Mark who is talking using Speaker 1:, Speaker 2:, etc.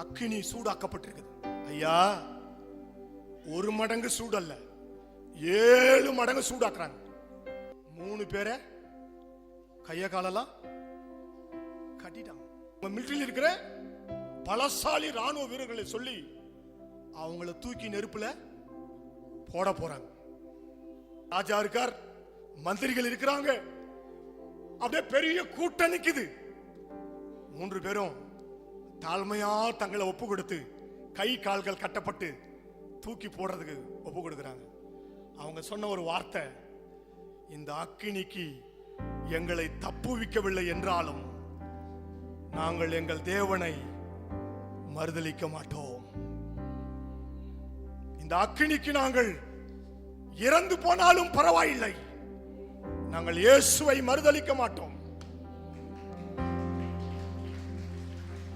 Speaker 1: அக்கினி சூடாக்கப்பட்டிருக்குது. ஐயா, ஒரு மடங்கு சூடல்ல, 7 மடங்கு சூடாக்குறாங்க. 3 பேரை கைய காலெல்லாம் கட்டிட்டாங்க. மிலிட்டரியில் இருக்கிற பலசாலி ராணுவ வீரர்களை சொல்லி அவங்கள தூக்கி நெருப்புல போட போறாங்க. ராஜா இருக்கார், மந்திரிகள் இருக்கிறாங்க, அப்படியே பெரிய கூட்டம் நிக்குது. 3 பேரும் தாழ்மையா தங்களை ஒப்பு கொடுத்து கை கால்கள் கட்டப்பட்டு தூக்கி போடுறதுக்கு ஒப்பு கொடுக்கிறாங்க. அவங்க சொன்ன ஒரு வார்த்தை, இந்த அக்கினிக்கு எங்களை தப்புவிக்கவில்லை என்றாலும் நாங்கள் எங்கள் தேவனை மறுதலிக்க மாட்டோம். இந்த அக்கினிக்கு நாங்கள் இறந்து போனாலும் பரவாயில்லை, நாங்கள் இயேசுவை மறுதலிக்க மாட்டோம்.